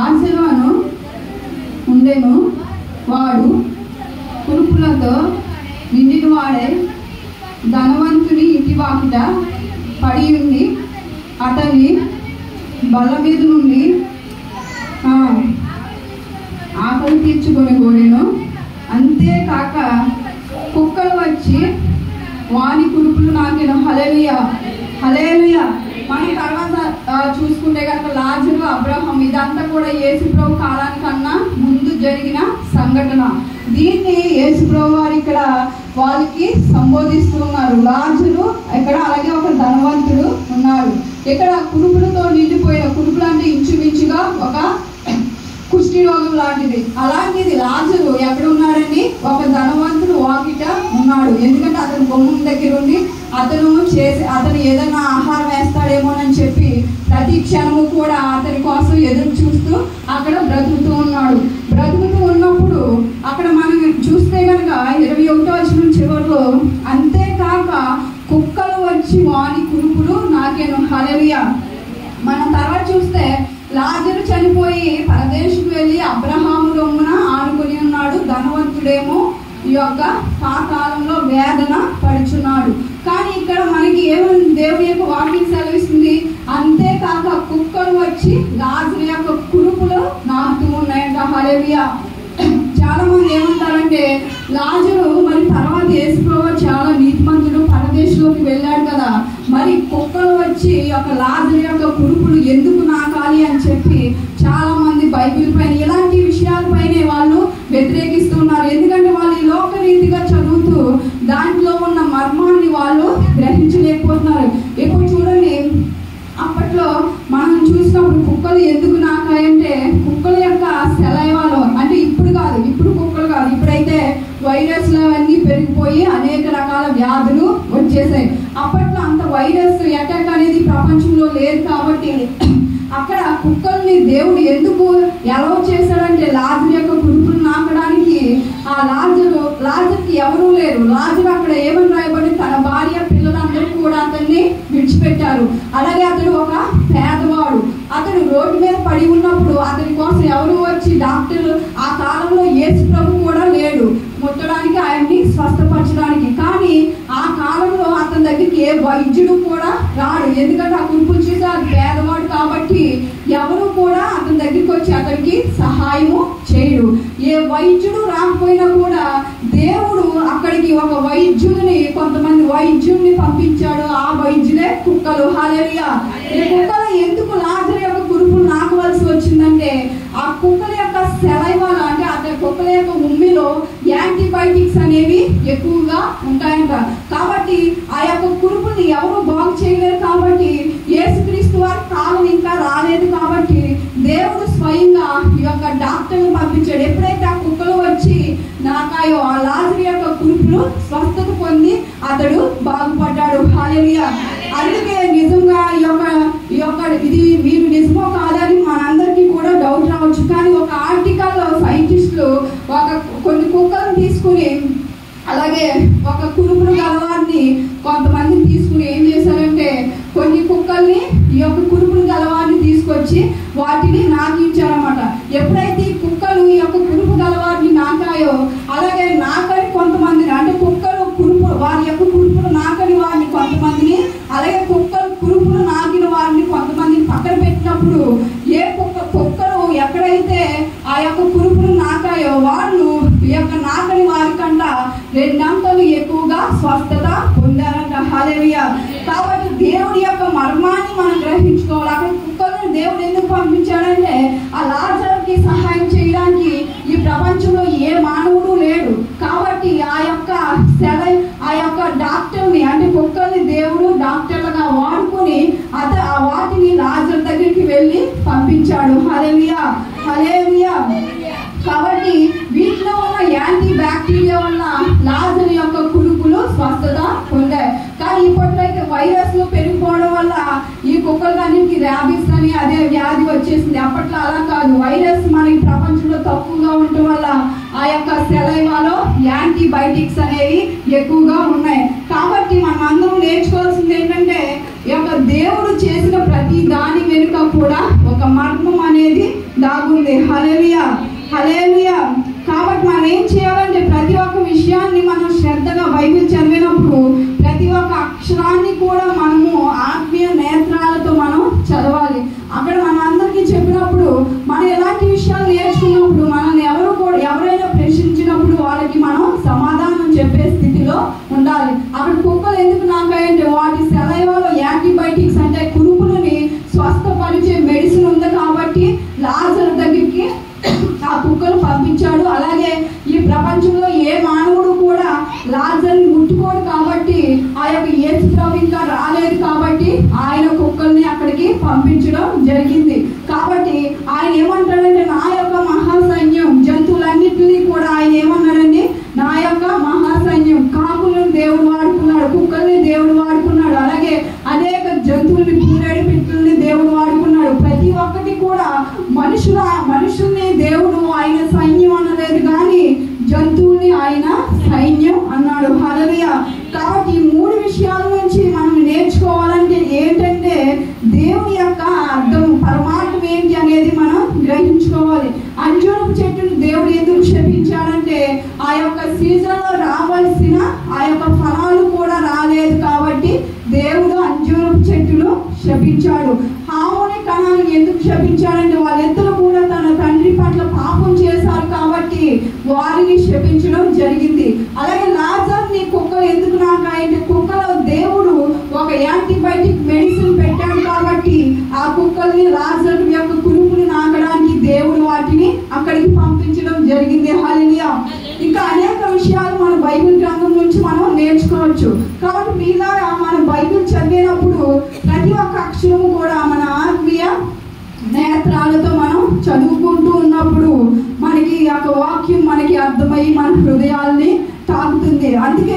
లాజరు అను ఉండెను. వాడు కురుపులతో నిండిన వాడే ధనవంతుని ఇంటి వాకిట పడి ఉండి అతన్ని బల్ల మీద నుండి ఆకలి తీర్చుకొని కోరెను. అంతేకాక కుక్కలు వచ్చి వాని కురుపులు నాకెను. హల్లెలూయా, హల్లెలూయా. మనం తర్వాత చూసుకుంటే కనుక లాజరు, అబ్రహాం ఇదంతా కూడా యేసుప్రభు కాలానికన్నా ముందు జరిగిన సంఘటన. దీన్ని యేసుప్రభు వారు ఇక్కడ వాళ్ళకి సంబోధిస్తూ ఉన్నారు. లాజరు ఇక్కడ, అలాగే ఒక ధనవంతుడు ఉన్నాడు. ఇక్కడ కురుపులతో నిండిపోయిన, కురుపులు అంటే ఇంచుమించుగా ఒక కుష్టి రోగం లాంటిది. అలాంటిది లాజరు ఎక్కడ ఉన్నాడని ఒక ధనవంతుడు వాకిట ఉన్నాడు. ఎందుకంటే అతను గుమ్మం దగ్గర ఉండి అతను ఏదైనా ఆహారం వేస్తాడేమోనని చెప్పి ప్రతి క్షణము కూడా అతని కోసం ఎదురు చూస్తూ అక్కడ బ్రతుకుతూ ఉన్నాడు. బ్రతుకుతూ ఉన్నప్పుడు అక్కడ మనం చూస్తే కనుక 21వ వచనం చివరిలో, అంతేకాక కుక్కలు వచ్చి వాని కురుపులు నాకేను. హల్లెలూయా. మనం తర్వాత చూస్తే లాజరు చనిపోయి పరదేశకు వెళ్ళి అబ్రహాము రొమ్మున ఆనుకొని ఉన్నాడు. ధనవంతుడేమో ఈ యొక్క పాతాళంలో వేదన పడుచున్నాడు. కానీ ఇక్కడ మనకి ఏమని దేవుని యొక్క వాక్యం సెలవిస్తుంది? అంతేకాక కుక్కలు వచ్చి లాజరు యొక్క కురుపులు నాకుతూ ఉన్నాయంట. హల్లెలూయా. చాలా మంది ఏమంటారంటే లాజరు మరి తర్వాత యేసుప్రభు చాలా నీతిమంతుడు పరదేశంలోకి వెళ్ళాడు కదా, మరి కుక్కలు వచ్చి ఒక లాజరు యొక్క కురుపులు ఎందుకు నాకాలి అని చెప్పి చాలా మంది బైబిల్ పైన ఇలాంటి విషయాలపైనే వాళ్ళు వ్యతిరేకిస్తున్నారు. ఎందుకంటే వాళ్ళు ఈ లోకరీతిగా చదువుతూ దాంట్లో ఉన్న మర్మాన్ని వాళ్ళు గ్రహించలేకపోతున్నారు. ఇప్పుడు చూడండి, అప్పట్లో మనం చూసినప్పుడు కుక్కలు ఎందుకు నాకాయంటే కుక్కల యొక్క సెలైవాలో, అంటే ఇప్పుడు కాదు, ఇప్పుడు కుక్కలు కాదు, ఇప్పుడైతే వైరస్లు అవన్నీ పెరిగిపోయి అనేక రకాల వ్యాధులు వచ్చేసాయి. అప్పట్లో అంత వైరస్ అటాక్ అనేది ప్రపంచంలో లేదు కాబట్టి అక్కడ కుక్కల్ని దేవుడు ఎందుకు ఎలా చేశాడంటే లాజరు యొక్క కురుపులు నాకడానికి. ఆ లాజరుకి ఎవరూ లేరు. లాజరు అక్కడ ఏమని రాయబడి తన భార్య పిల్లలందరూ కూడా అతన్ని విడిచిపెట్టారు. అలాగే అతడు ఒక పేదవాడు. అతడు రోడ్డు మీద పడి ఉన్నప్పుడు అతని కోసం ఎవరు వచ్చి డాక్టర్లు, ఆ కాలంలో యేసుప్రభు కూడా లేడు ముట్టడానికి, ఆయన్ని స్వస్థపరచడానికి. కానీ ఆ కాలంలో అతని దగ్గరికి ఏ వైద్యుడు కూడా రాడు. ఎందుకంటే ఆ కురుపులు చూసి అది పేదవాడు కాబట్టి ఎవరు కూడా అతని దగ్గరికి వచ్చి అతనికి సహాయము చేయడు. ఏ వైద్యుడు రాకపోయినా కూడా దేవుడు అక్కడికి ఒక వైద్యుడిని, కొంతమంది వైద్యుడిని పంపించాడు. ఆ వైద్యులే కుక్కలు. హల్లెలూయా. ఈ కుక్కలు ఎందుకు లాజరు యొక్క కురుపులు నాకవలసి వచ్చిందంటే ఆ కుక్కల యొక్క సెలైవాలో, అంటే అతని కుక్కల యొక్క ఉమ్మిలో యాంటీబయాటిక్స్ అనేవి ఎక్కువగా ఉంటాయంట. కాబట్టి ఆ యొక్క కురుపుని ఎవరు బాగు చేయలేరు. కాబట్టి యేసుక్రీస్తు వారి కాలం ఇంకా రాలేదు కాబట్టి దేవుడు స్వయంగా ఈ యొక్క డాక్టర్ని పంపించాడు. ఎప్పుడైతే ఆ కుక్కలు వచ్చి నాకాయో ఆ లాజరు యొక్క కురుపులు స్వస్థత పొంది అతడు బాగుపడ్డాడు. హల్లెలూయా. అందుకే నిజంగా ఈ యొక్క ఇది మీరు నిజమో కాదని మనందరికీ కూడా డౌట్ రావచ్చు. కానీ ఒక ఆర్టికల్లో సైంటిస్టులు కొన్ని కుక్కలను తీసుకుని, అలాగే ఒక కురుపులు గలవారిని కొంతమందిని తీసుకుని ఏం చేశారంటే కొన్ని కుక్కల్ని ఈ యొక్క కురుపులు గలవారిని తీసుకొచ్చి వాటిని నాకించారన్నమాట. ఎప్పుడైతే ఈ కుక్కలు ఈ యొక్క కురుపు గలవారిని నాకాయో, అలాగే నాకని కొంతమందిని, అంటే కుక్కలు కురుపు వారి యొక్క కురుపులు నాకని వారిని కొంతమందిని, అలాగే కుక్కలు కురుపులు నాకిన వారిని కొంతమందిని పక్కన పెట్టినప్పుడు ఏ కుక్కలు ఎక్కడైతే ఆ యొక్క కురుపులు నాకాయో వాళ్ళు ఈ యొక్క నాకని వారికంట 2 అంతలు ఎక్కువగా స్వస్థత పొందారంట. హల్లెలూయా. కాబట్టి దేవుడి యొక్క మర్మాన్ని మనం గ్రహించుకోవాలి. అక్కడ కుక్కలను దేవుడు ఎందుకు పంపించాడంటే ఆ లాజరుకి సహాయం చేయడానికి ఈ ప్రపంచంలో ఏ మానవుడు లేడు. కాబట్టి ఆ యొక్క డాక్టర్ని, అంటే కుక్కల్ని దేవుడు డాక్టర్లుగా వాడుకొని వాటిని లాజరు దగ్గరికి వెళ్ళి పంపించాడు. హల్లెలూయా, హల్లెలూయా. కాబట్టి వీటిలో ఉన్న యాంటీ బ్యాక్టీరియా వల్ల లాజరు యొక్క కురుపులు స్వస్థత పొందాయి. కానీ ఇప్పట్లో అయితే వైరస్లు పెరిగిపోవడం వల్ల ఈ కుక్కలన్నింటికి ర్యాబిస్ అని అదే వ్యాధి వచ్చేసింది. అప్పట్లో అలా కాదు. వైరస్ మనకి ప్రపంచంలో తక్కువగా ఉండటం వల్ల ఆ యొక్క సెలైవాలో యాంటీబయాటిక్స్ అనేవి ఎక్కువగా ఉన్నాయి. కాబట్టి మనం అందరం నేర్చుకోవాల్సింది ఏంటంటే ఈ యొక్క దేవుడు చేసిన ప్రతి దాని వెనుక కూడా ఒక మర్మం అనేది దాగుంది. హల్లెలూయా, హల్లెలూయా. కాబట్టి మనం ఏం చేయాలంటే ప్రతి ఒక్క విషయాన్ని మనం శ్రద్ధగా బైబిల్ చదివినప్పుడు ప్రతి ఒక్క అక్షరాన్ని కూడా మనము ఆత్మీయ నేత్రాలతో మనం చదవాలి. అక్కడ మన అందరికీ చెప్పినప్పుడు మనం ఎలాంటి విషయాలు నేర్చుకున్నప్పుడు మనల్ని ఎవరైనా ప్రశ్నించినప్పుడు వాళ్ళకి మనం సమాధానం చెప్పే స్థితిలో ఉండాలి. అక్కడ కుక్కలు ఎందుకు నాకాయంటే వాటి సెలైవాలో యాంటీబయాటిక్స్ అంటే కురుపులని స్వస్థపరిచే మెడిసిన్ ఉంది కాబట్టి లాజరు దగ్గరికి ఆ కుక్కలు పంపించాడు. అలాగే ఈ ప్రపంచంలో ఏ మానవుడు కూడా లాజర్ని ముట్టుకోడు కాబట్టి ఆ యొక్క యేసు ప్రభు ఇంకా రాలేదు కాబట్టి ఆయన కుక్కల్ని అక్కడికి పంపించడం జరిగింది. కాబట్టి ఆయన ఏమంటాడంటే నా యొక్క మహాసైన్యం జంతువులన్నింటినీ కూడా ఆయన ఏమన్నాడండి, నా యొక్క మహాసైన్యం. కాకులను దేవుడు వాడుకున్నాడు, కుక్కల్ని దేవుడు వాడుకున్నాడు, అలాగే అనేక జంతువుల్ని పూరేడు పిట్టుల్ని దేవుడు వాడుకున్నాడు. ప్రతి ఒక్కటి కూడా మనుషుల్ని దేవుడు ఆయన సైన్యం అనలేదు కానీ జంతువుల్ని ఆయన సైన్యం అన్నాడు. హల్లెలూయా. కాబట్టి ఈ మూడు విషయాల నుంచి మనం నేర్చుకోవాలంటే ఏంటంటే దేవుని యొక్క అర్థం పరమార్థం ఏంటి అనేది మనం గ్రహించుకోవాలి. అంజూరపు చెట్టును దేవుడు ఎందుకు శపించాడంటే ఆ యొక్క సీజన్లో రావాల్సిన ఆ యొక్క ఫలాలు కూడా రాలేదు కాబట్టి దేవుడు అంజూరపు చెట్టును శపించాడు. హాముని కణాన్ని ఎందుకు శపించాడంటే వాళ్ళిద్దరూ కూడా తన తండ్రి పట్ల పాపం చేశారు కాబట్టి వారిని శపించడం జరిగింది. అలాగే లాజర్ని కుక్కలు ఎందుకు నాకాయంటే కుక్కలో దేవుడు ఒక యాంటీబయాటిక్ మెడిసిన్ పెట్టాడు కాబట్టి ఆ కుక్కల్ని లాజర్ యొక్క కురుపుని నాకడానికి దేవుడు వాటిని అక్కడికి పంపించడం జరిగింది. హల్లెలూయా. ఇంకా అనేక విషయాలు మన బైబిల్ గ్రంథం నుంచి మనం నేర్చుకోవచ్చు. కాబట్టి మీలాగా మనం బైబిల్ చదివినప్పుడు ప్రతి ఒక్క అక్షరము కూడా మన ఆత్మీయ నేత్రాలతో మనం చదువుకుంటూ ఉన్నప్పుడు మనకి ఆ వాక్యం మనకి అర్థమై మన హృదయాల్ని తాకుతుంది. అందుకే